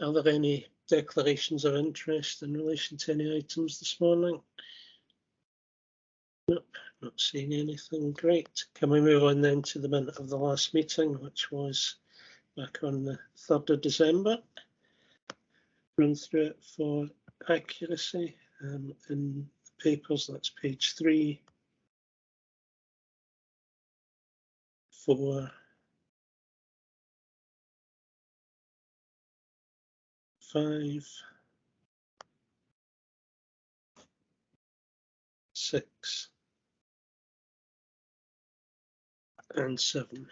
Are there any declarations of interest in relation to any items this morning? Nope, not seeing anything. Great. Can we move on then to the minute of the last meeting, which was back on the 3rd of December? Run through it for accuracy. In the papers, that's page 3, 4, 5, 6, and 7.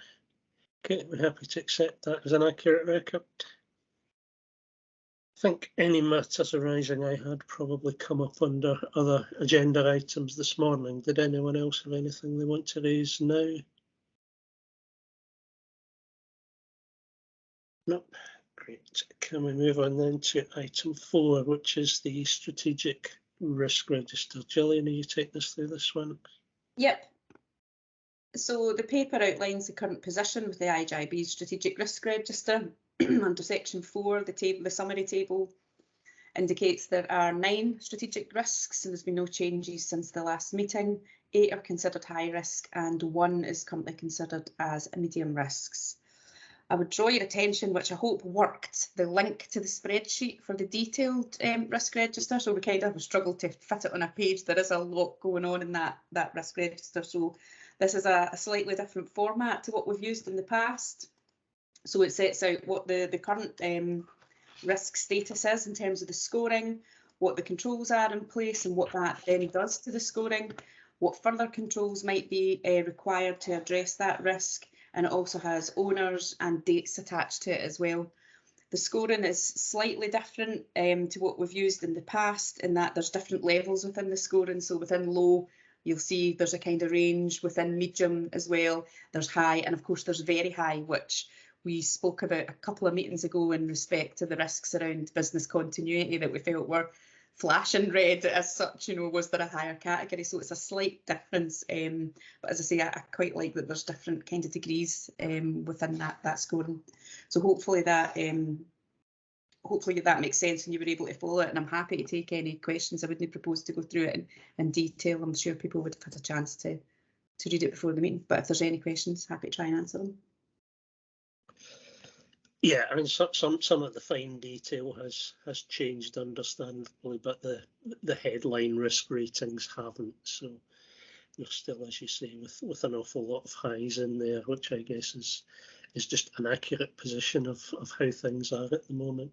Okay, we're happy to accept that as an accurate record. I think any matters arising I had probably come up under other agenda items this morning. Did anyone else have anything they want to raise now? Nope. Great. Can we move on then to item 4, which is the strategic risk register? Gillian, are you taking us through this one? Yep. So the paper outlines the current position with the IGIB strategic risk register. Under section 4, the summary table indicates there are 9 strategic risks, and there's been no changes since the last meeting. 8 are considered high risk and 1 is currently considered as medium risks. I would draw your attention, which I hope worked, the link to the spreadsheet for the detailed risk register. So we kind of struggled to fit it on a page. There is a lot going on in that risk register. So this is a slightly different format to what we've used in the past. So it sets out what the current risk status is in terms of the scoring, what the controls are in place and what that then does to the scoring, what further controls might be required to address that risk, and it also has owners and dates attached to it as well. The scoring is slightly different to what we've used in the past, in that there's different levels within the scoring. So within low, you'll see there's a kind of range. Within medium as well, there's high, and of course there's very high, which we spoke about a couple of meetings ago in respect to the risks around business continuity that we felt were flashing red as such. You know, was there a higher category? So it's a slight difference, but as I say, I quite like that there's different kind of degrees within that scoring. So hopefully that makes sense and you were able to follow it, and I'm happy to take any questions. I wouldn't propose to go through it in detail. I'm sure people would have had a chance to read it before the meeting, but if there's any questions, happy to try and answer them. Yeah, I mean, some of the fine detail has changed, understandably, but the headline risk ratings haven't. So you're still, as you say, with an awful lot of highs in there, which I guess is just an accurate position of how things are at the moment.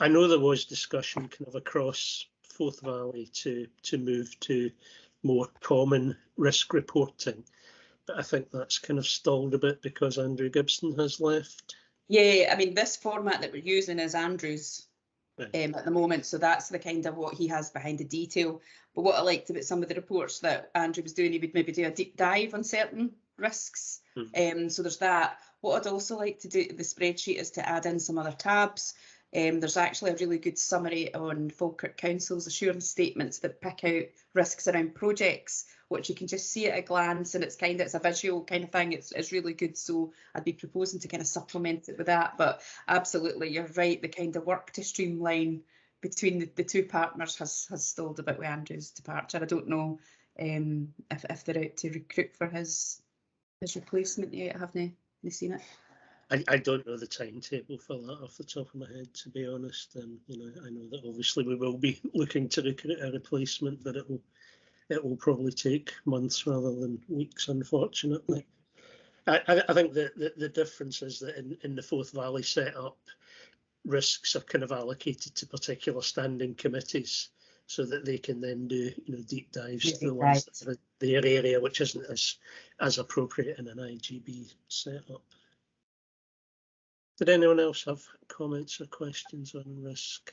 I know there was discussion kind of across Forth Valley to move to more common risk reporting, but I think that's kind of stalled a bit because Andrew Gibson has left. Yeah, I mean, this format that we're using is Andrew's at the moment, so that's the kind of what he has behind the detail. But what I liked about some of the reports that Andrew was doing, he would maybe do a deep dive on certain risks. So there's that. What I'd also like to do the spreadsheet is to add in some other tabs. There's actually a really good summary on Falkirk Council's assurance statements that pick out risks around projects, which you can just see at a glance, and it's a visual kind of thing. It's really good. So I'd be proposing to kind of supplement it with that. But absolutely, you're right. The kind of work to streamline between the two partners has stalled a bit with Andrew's departure. I don't know if they're out to recruit for his replacement yet. Haven't they seen it? I don't know the timetable for that off the top of my head, to be honest. You know, I know that obviously we will be looking to recruit a replacement, but it will probably take months rather than weeks, unfortunately. I think the difference is that in the Forth Valley setup, risks are kind of allocated to particular standing committees, so that they can then do deep dives to the ones that are their area, which isn't as appropriate in an IGB setup. Did anyone else have comments or questions on risk?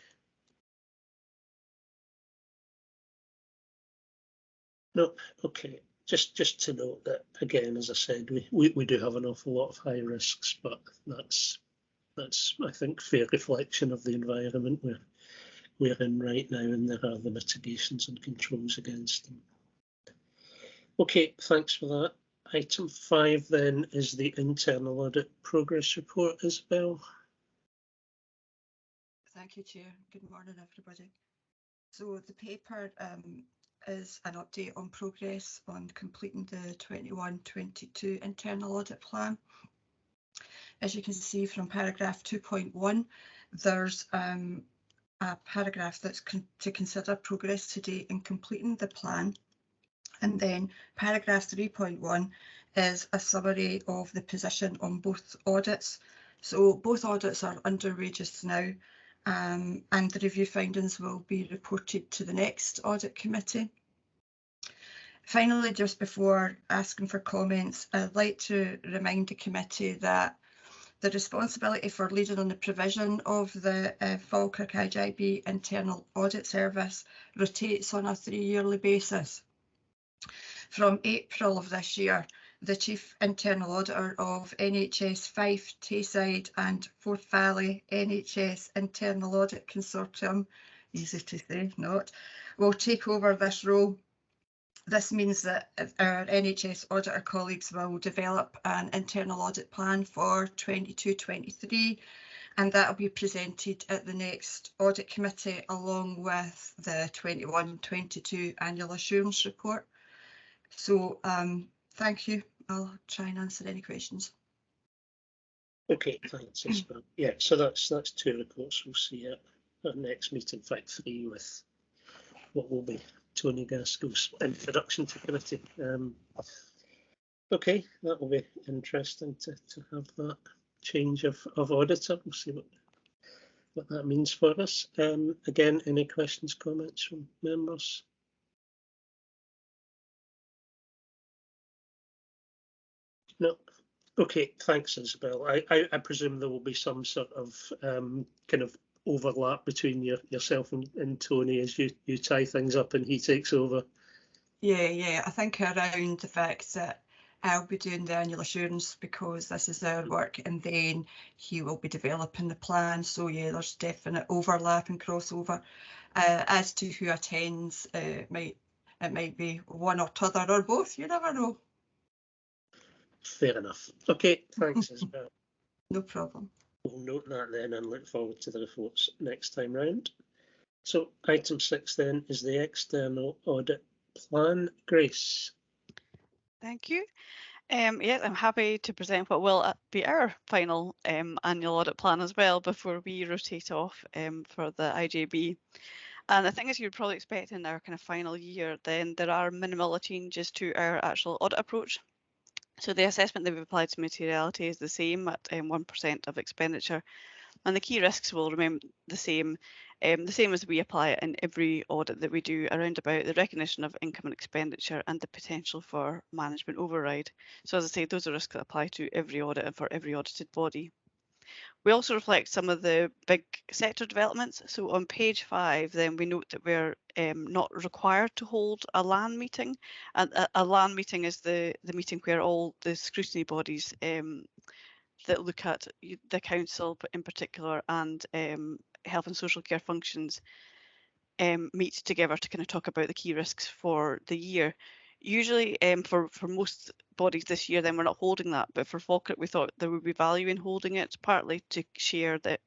No. Okay. Just to note that, again, as I said, we do have an awful lot of high risks, but that's I think fair reflection of the environment we're in right now, and there are the mitigations and controls against them. Okay, thanks for that. Item 5 then is the internal audit progress report, Isabel. Thank you, Chair. Good morning, everybody. So the paper is an update on progress on completing the 21-22 internal audit plan. As you can see from paragraph 2.1, there's a paragraph that's to consider progress to date in completing the plan. And then paragraph 3.1 is a summary of the position on both audits. So both audits are under Regis now, and the review findings will be reported to the next audit committee. Finally, just before asking for comments, I'd like to remind the committee that the responsibility for leading on the provision of the Falkirk IJB Internal Audit Service rotates on a 3-yearly basis. From April of this year, the Chief Internal Auditor of NHS Fife, Tayside and Forth Valley NHS Internal Audit Consortium, easy to say, not, will take over this role. This means that our NHS auditor colleagues will develop an internal audit plan for 22-23, and that will be presented at the next audit committee along with the 21-22 annual assurance report. So thank you. I'll try and answer any questions. Okay, thanks, Isabel. Yeah, so that's 2 reports we'll see at our next meeting, in fact 3, with what will be Tony Gaskell's introduction to committee. Okay, that will be interesting to have that change of auditor. We'll see what that means for us. Again, any questions, comments from members? No. Okay, thanks, Isabel. I presume there will be some sort of kind of overlap between yourself and Tony as you tie things up and he takes over. Yeah, I think around the fact that I'll be doing the annual assurance because this is our work, and then he will be developing the plan. So yeah, there's definite overlap and crossover. As to who attends, it might be one or t'other or both. You never know. Fair enough. Okay, thanks, Isabel. No problem. We'll note that then and look forward to the reports next time round. So item 6 then is the external audit plan. Grace. Thank you. Yes, I'm happy to present what will be our final annual audit plan as well before we rotate off for the IJB. And I think as you'd probably expect in our kind of final year, then there are minimal changes to our actual audit approach. So the assessment that we've applied to materiality is the same at 1% of expenditure, and the key risks will remain the same as we apply it in every audit that we do, around about the recognition of income and expenditure and the potential for management override. So as I say, those are risks that apply to every audit and for every audited body. We also reflect some of the big sector developments. So on page 5, then we note that we're not required to hold a LAN meeting. And a LAN meeting is the meeting where all the scrutiny bodies that look at the council in particular and health and social care functions meet together to kind of talk about the key risks for the year. Usually for most bodies this year, then we're not holding that, but for Falkirk we thought there would be value in holding it, partly to share the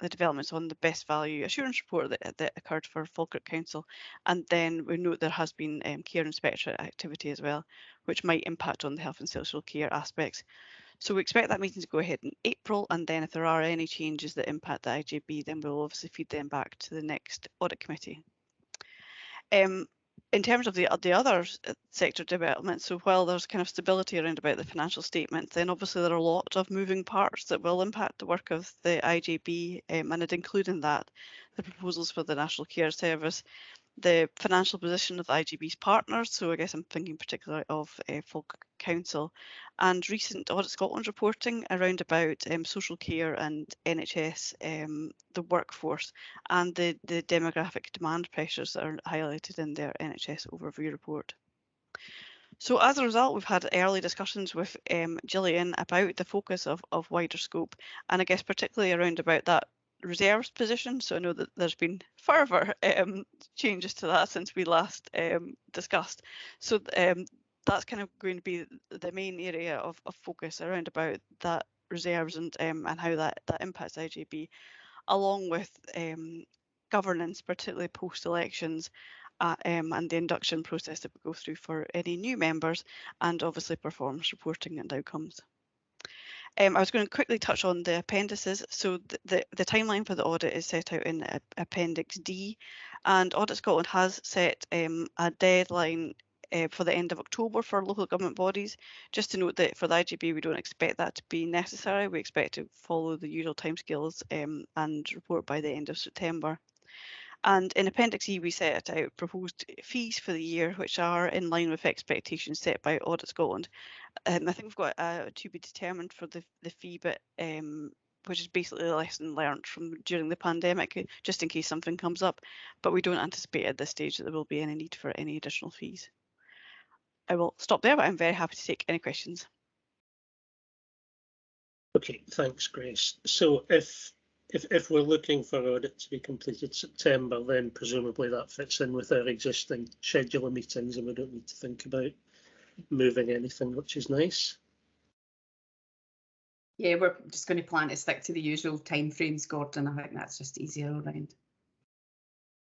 developments on the best value assurance report that occurred for Falkirk Council, and then we note there has been care inspectorate activity as well, which might impact on the health and social care aspects. So we expect that meeting to go ahead in April, and then if there are any changes that impact the IJB, then we'll obviously feed them back to the next audit committee. In terms of the other sector developments, so while there's kind of stability around about the financial statement, then obviously there are a lot of moving parts that will impact the work of the IJB, and I'd include in that the proposals for the National Care Service, the financial position of the IJB's partners, so I guess I'm thinking particularly of Falkirk Council, and recent Audit Scotland reporting around about social care and NHS, the workforce, and the demographic demand pressures that are highlighted in their NHS overview report. So as a result, we've had early discussions with Gillian about the focus of wider scope, and I guess particularly around about that reserves position. So I know that there's been further changes to that since we last discussed. So that's kind of going to be the main area of focus around about that reserves and how that impacts IJB. along with governance, particularly post-elections, and the induction process that we go through for any new members, and obviously performance reporting and outcomes. I was going to quickly touch on the appendices. So the timeline for the audit is set out in Appendix D, and Audit Scotland has set a deadline for the end of October for local government bodies. Just to note that for the IGB, we don't expect that to be necessary. We expect to follow the usual timescales and report by the end of September. And in Appendix E, we set out proposed fees for the year, which are in line with expectations set by Audit Scotland. I think we've got to be determined for the fee bit, which is basically a lesson learned from during the pandemic, just in case something comes up. But we don't anticipate at this stage that there will be any need for any additional fees. I will stop there, but I'm very happy to take any questions. Okay, thanks, Grace. So if we're looking for audit to be completed September, then presumably that fits in with our existing schedule of meetings, and we don't need to think about moving anything, which is nice. Yeah, we're just going to plan to stick to the usual timeframes, Gordon. I think that's just easier all round.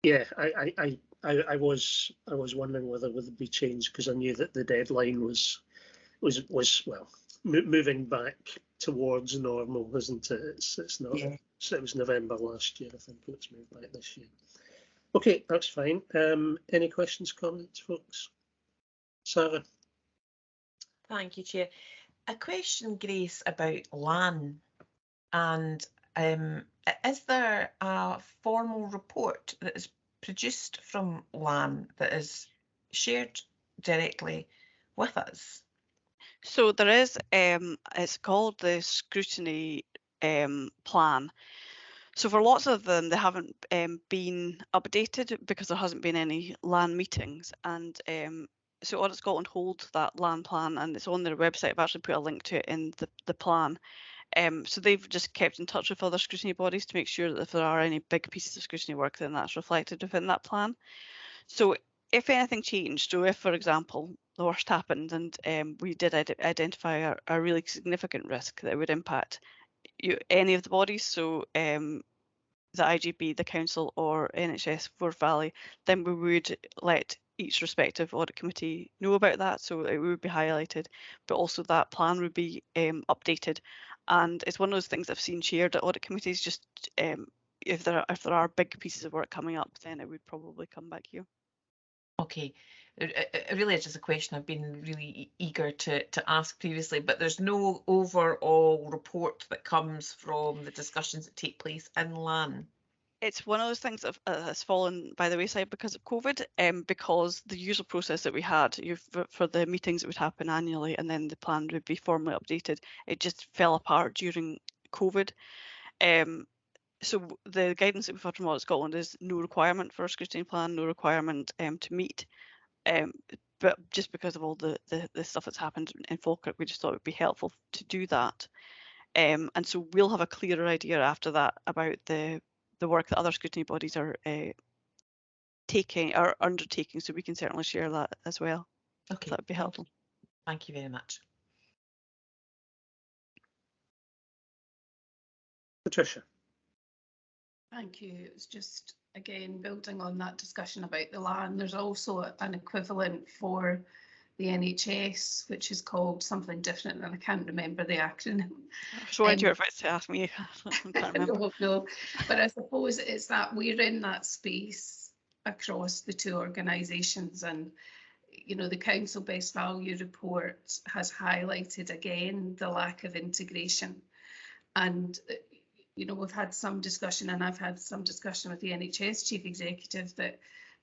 Yeah, I was wondering whether would be changed, because I knew that the deadline was well moving back towards normal, isn't it? It's not. Yeah. So it was November last year. I think it's moved back this year. Okay, that's fine. Any questions, comments, folks? Sarah. Thank you, Chair. A question, Grace, about LAN, and is there a formal report that is produced from LAN that is shared directly with us? So there is, it's called the scrutiny plan. So for lots of them, they haven't been updated because there hasn't been any LAN meetings. And so Audit Scotland holds that LAN plan, and it's on their website. I've actually put a link to it in the plan. So they've just kept in touch with other scrutiny bodies to make sure that if there are any big pieces of scrutiny work, then that's reflected within that plan. So if anything changed, so if, for example, the worst happened and we did identify a really significant risk that would impact any of the bodies, so the IGB, the Council or NHS Forth Valley, then we would let each respective audit committee know about that, so it would be highlighted, but also that plan would be updated. And it's one of those things I've seen shared at audit committees, just if there are big pieces of work coming up, then it would probably come back here. Okay, it really is just a question I've been really eager to ask previously, but there's no overall report that comes from the discussions that take place in LAN. It's one of those things that has fallen by the wayside because of COVID, because the usual process that we had for the meetings that would happen annually and then the plan would be formally updated, it just fell apart during COVID. So the guidance that we've had from Audit Scotland is no requirement for a scrutiny plan, no requirement to meet. But just because of all the stuff that's happened in Falkirk, we just thought it would be helpful to do that. And so we'll have a clearer idea after that about the work that other scrutiny bodies are undertaking, so we can certainly share that as well. Okay, that would be helpful. Thank you very much. Patricia. Thank you. It's just, again, building on that discussion about the LAN, there's also an equivalent for the NHS, which is called something different, and I can't remember the acronym. So I do advise to ask me. I can't remember. No, but I suppose it's that we're in that space across the two organisations, and you know, the Council Best Value report has highlighted again the lack of integration, and you know, we've had some discussion, and I've had some discussion with the NHS Chief Executive, that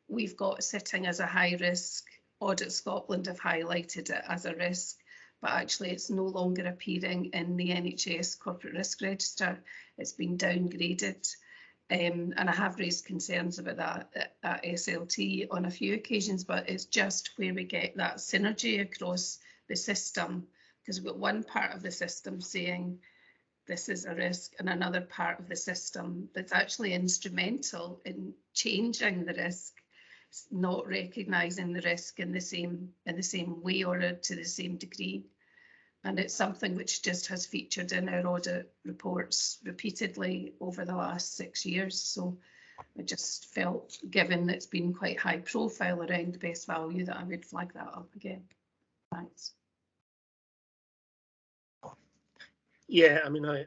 we've got sitting as a high risk. Audit Scotland have highlighted it as a risk, but actually it's no longer appearing in the NHS Corporate Risk Register. It's been downgraded, and I have raised concerns about that at SLT on a few occasions, but it's just where we get that synergy across the system, because we've got one part of the system saying this is a risk, and another part of the system that's actually instrumental in changing the risk, not recognising the risk in the same way or to the same degree. And it's something which just has featured in our audit reports repeatedly over the last 6 years. So I just felt, given it's been quite high profile around best value, that I would flag that up again. Thanks. Yeah, I mean, I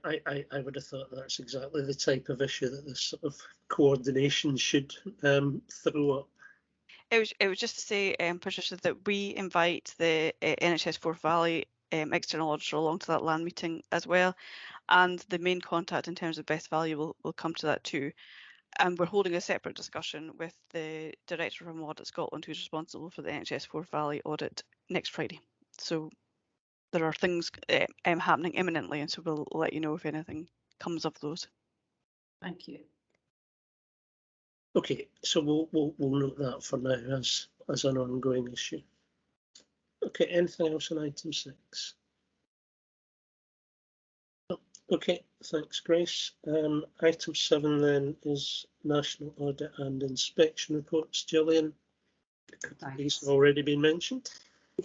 would have thought that's exactly the type of issue that this sort of coordination should throw up. It was just to say, Patricia, that we invite the NHS Forth Valley external auditor along to that land meeting as well, and the main contact in terms of best value will come to that too. And we're holding a separate discussion with the director from Audit Scotland, who's responsible for the NHS Forth Valley audit, next Friday. So there are things happening imminently, and so we'll let you know if anything comes of those. Thank you. Okay, so we'll note that for now as an ongoing issue. Okay, anything else on item 6? Oh, okay, thanks, Grace. Item 7 then is National Audit and Inspection Reports. Gillian, these have already been mentioned.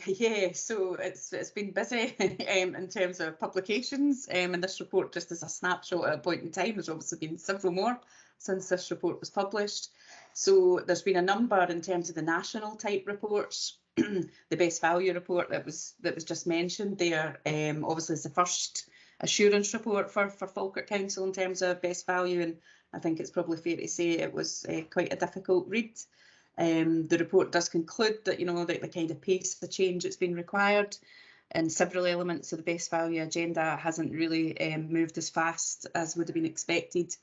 Yeah, so it's been busy in terms of publications, and this report, just as a snapshot at a point in time, there's obviously been several more since this report was published. So there's been a number in terms of the national type reports. The best value report that was just mentioned there, obviously is the first assurance report for Falkirk Council in terms of best value, and I think it's probably fair to say it was quite a difficult read. The report does conclude that, the kind of pace of change that's been required and several elements of the best value agenda hasn't really moved as fast as would have been expected.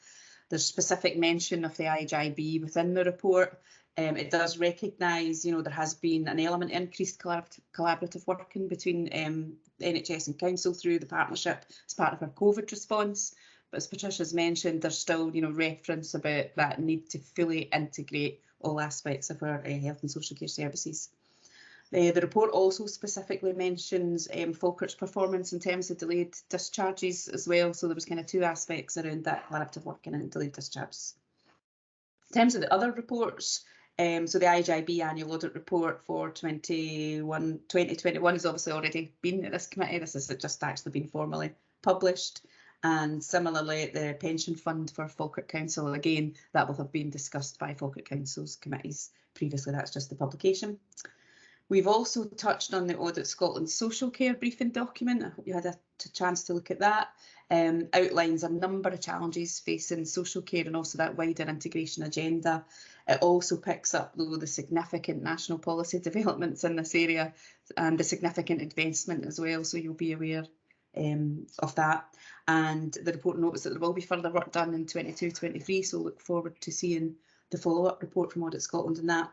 There's specific mention of the IJB within the report. It does recognise, there has been an element of increased collaborative working between NHS and Council through the partnership as part of our COVID response. But as Patricia's mentioned, there's still, reference about that need to fully integrate all aspects of our health and social care services. The report also specifically mentions Falkirk's performance in terms of delayed discharges as well. So there was kind of 2 aspects around that collaborative working and delayed discharges. In terms of the other reports, so the IJB annual audit report for 2021 has obviously already been at this committee. This has just actually been formally published. And similarly, the pension fund for Falkirk Council, again, that will have been discussed by Falkirk Council's committees previously. That's just the publication. We've also touched on the Audit Scotland social care briefing document. I hope you had a chance to look at that. Outlines a number of challenges facing social care and also that wider integration agenda. It also picks up, though, the significant national policy developments in this area and the significant investment as well, so you'll be aware of that. And the report notes that there will be further work done in 22-23, so look forward to seeing the follow-up report from Audit Scotland on that.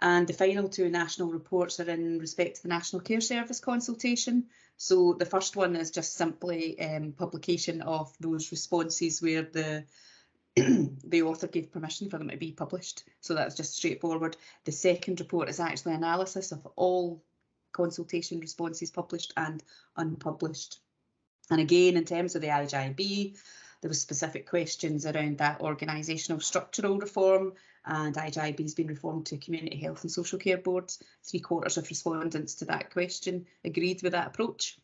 And the final 2 national reports are in respect to the National Care Service consultation. So the first one is just simply publication of those responses where the author gave permission for them to be published. So that's just straightforward. The second report is actually analysis of all consultation responses published and unpublished. And again, in terms of the IJB, there were specific questions around that organisational structural reform, and IJB has been reformed to Community Health and Social Care Boards. 3/4 of respondents to that question agreed with that approach.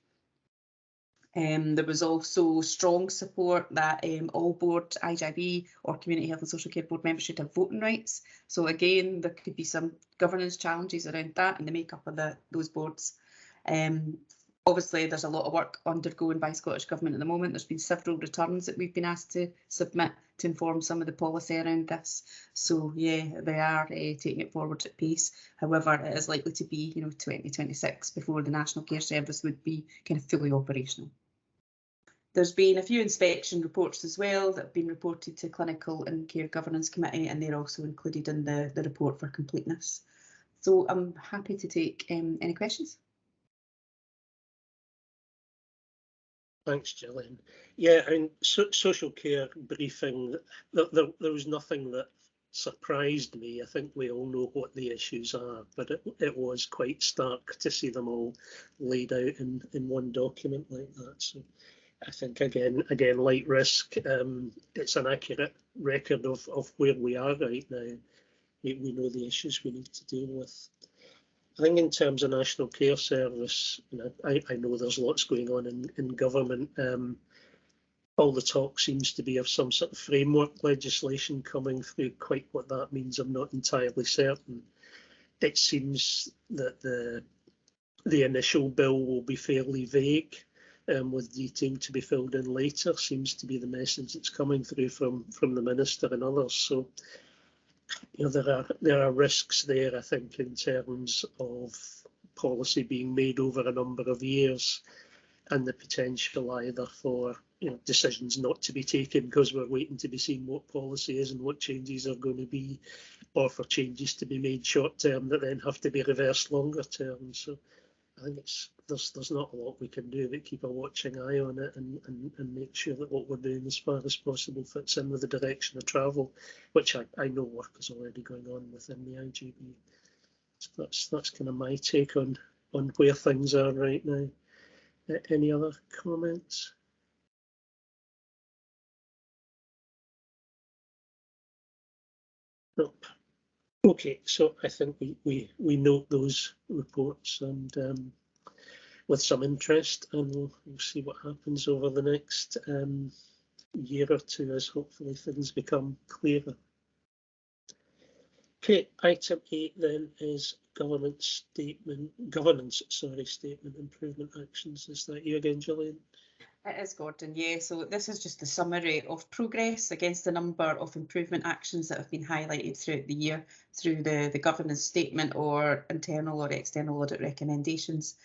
There was also strong support that all board IJB or Community Health and Social Care Board members should have voting rights. So again, there could be some governance challenges around that and the makeup of those boards. Obviously, there's a lot of work undergoing by Scottish Government at the moment. There's been several returns that we've been asked to submit to inform some of the policy around this. So yeah, they are taking it forward at pace. However, it is likely to be 2026 before the National Care Service would be kind of fully operational. There's been a few inspection reports as well that have been reported to Clinical and Care Governance Committee, and they're also included in the report for completeness. So I'm happy to take any questions. Thanks, Gillian. Yeah, I mean, social care briefing, there was nothing that surprised me. I think we all know what the issues are, but it was quite stark to see them all laid out in one document like that. So I think, again, light risk, it's an accurate record of where we are right now. We know the issues we need to deal with. I think in terms of National Care Service, I know there's lots going on in government. All the talk seems to be of some sort of framework legislation coming through. Quite what that means, I'm not entirely certain. It seems that the initial bill will be fairly vague, with detail to be filled in later, seems to be the message that's coming through from the Minister and others. So, there are risks there, I think, in terms of policy being made over a number of years, and the potential either for decisions not to be taken because we're waiting to be seen what policy is and what changes are going to be, or for changes to be made short term that then have to be reversed longer term. So I think there's not a lot we can do but keep a watching eye on it and make sure that what we're doing as far as possible fits in with the direction of travel, which I know work is already going on within the IGB. So that's kind of my take on where things are right now. Any other comments? Nope. Okay, so I think we note those reports and with some interest, and we'll see what happens over the next year or two as hopefully things become clearer. Okay, item 8 then is governance statement improvement actions. Is that you again, Gillian? It is, Gordon, yeah. So this is just a summary of progress against a number of improvement actions that have been highlighted throughout the year through the governance statement or internal or external audit recommendations.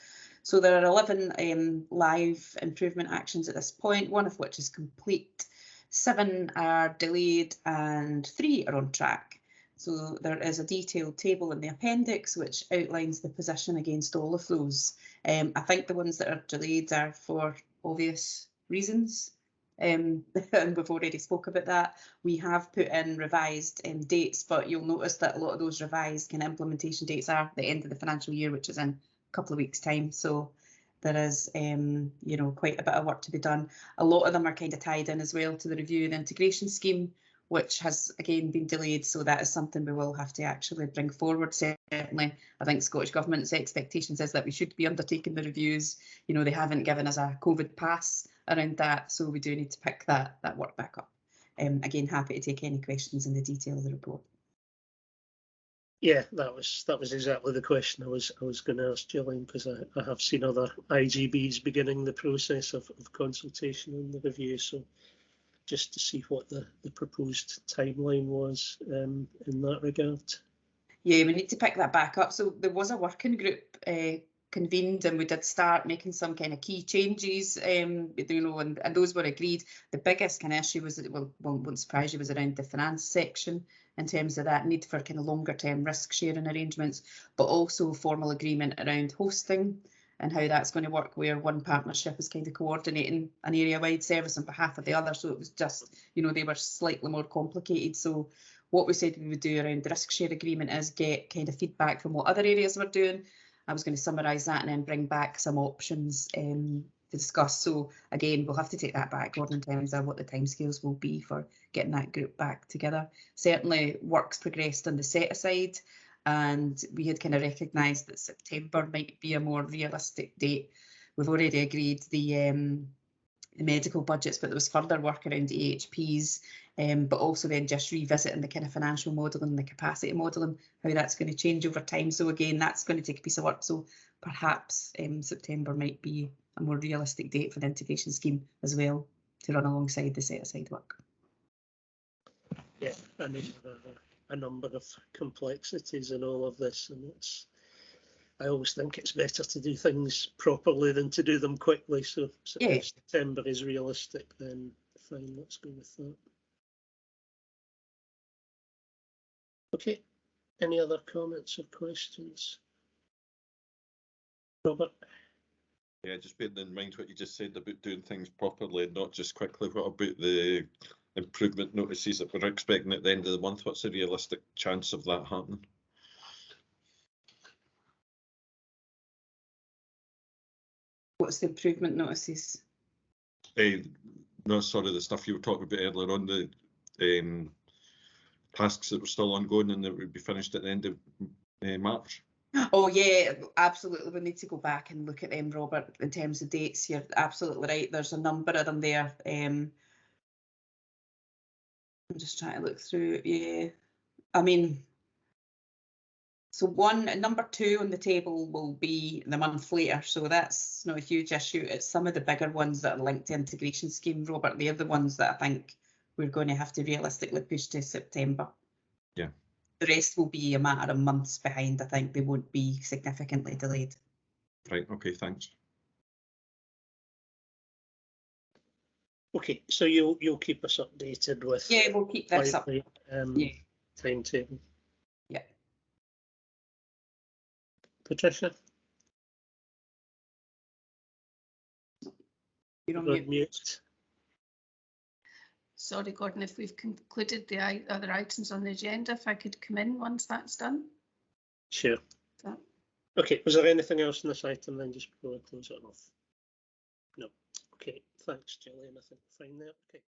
So there are 11 live improvement actions at this point, one of which is complete, 7 are delayed and 3 are on track. So there is a detailed table in the appendix which outlines the position against all of those. I think the ones that are delayed are for obvious reasons, and we've already spoke about that. We have put in revised dates, but you'll notice that a lot of those revised implementation dates are the end of the financial year, which is in a couple of weeks' time. So there is quite a bit of work to be done. A lot of them are kind of tied in as well to the review of the integration scheme, which has again been delayed, so that is something we will have to actually bring forward. Certainly, I think Scottish Government's expectations is that we should be undertaking the reviews. They haven't given us a COVID pass around that, so we do need to pick that work back up. Again, happy to take any questions in the detail of the report. Yeah, that was exactly the question I was going to ask Gillian, because I have seen other IGBs beginning the process of consultation on the review, so just to see what the proposed timeline was in that regard. Yeah, we need to pick that back up. So there was a working group convened, and we did start making some kind of key changes, and those were agreed. The biggest kind of issue was, won't surprise you, was around the finance section in terms of that need for kind of longer term risk sharing arrangements, but also formal agreement around hosting and how that's going to work, where one partnership is kind of coordinating an area-wide service on behalf of the other. So it was just, they were slightly more complicated. So what we said we would do around the risk share agreement is get kind of feedback from what other areas were doing. I was going to summarise that and then bring back some options to discuss. So again, we'll have to take that back, Gordon, in terms of what the timescales will be for getting that group back together. Certainly work's progressed on the set aside, and we had kind of recognised that September might be a more realistic date. We've already agreed the medical budgets, but there was further work around AHPs, but also then just revisiting the kind of financial modelling and the capacity modelling, how that's going to change over time. So again, that's going to take a piece of work. So perhaps September might be a more realistic date for the integration scheme as well, to run alongside the set aside work. Yeah, I mean, a number of complexities in all of this, and I always think it's better to do things properly than to do them quickly. So yeah. If September is realistic, then fine, let's go with that. Okay, any other comments or questions? Robert? Yeah, just bearing in mind what you just said about doing things properly and not just quickly. What about the improvement notices that we're expecting at the end of the month? What's the realistic chance of that happening? What's the improvement notices? No, sorry, the stuff you were talking about earlier on, the tasks that were still ongoing and that would be finished at the end of March. Oh yeah, absolutely. We need to go back and look at them, Robert, in terms of dates. You're absolutely right. There's a number of them there. I'm just trying to look through. Yeah, I mean, so number 2 on the table will be the month later. So that's not a huge issue. It's some of the bigger ones that are linked to integration scheme, Robert. They're the ones that I think we're going to have to realistically push to September. Yeah. The rest will be a matter of months behind. I think they won't be significantly delayed. Right, okay, thanks. Okay, so you'll keep us updated with Yeah, we'll keep this up. Yeah. Timetable. Yeah. Patricia, You're on you're mute. mute. Sorry, Gordon, if we've concluded the other items on the agenda, if I could come in once that's done. Sure. That- Okay, was there anything else in this item then just before I close it off? No. Okay, thanks, Gillian. I think we're fine there. Okay.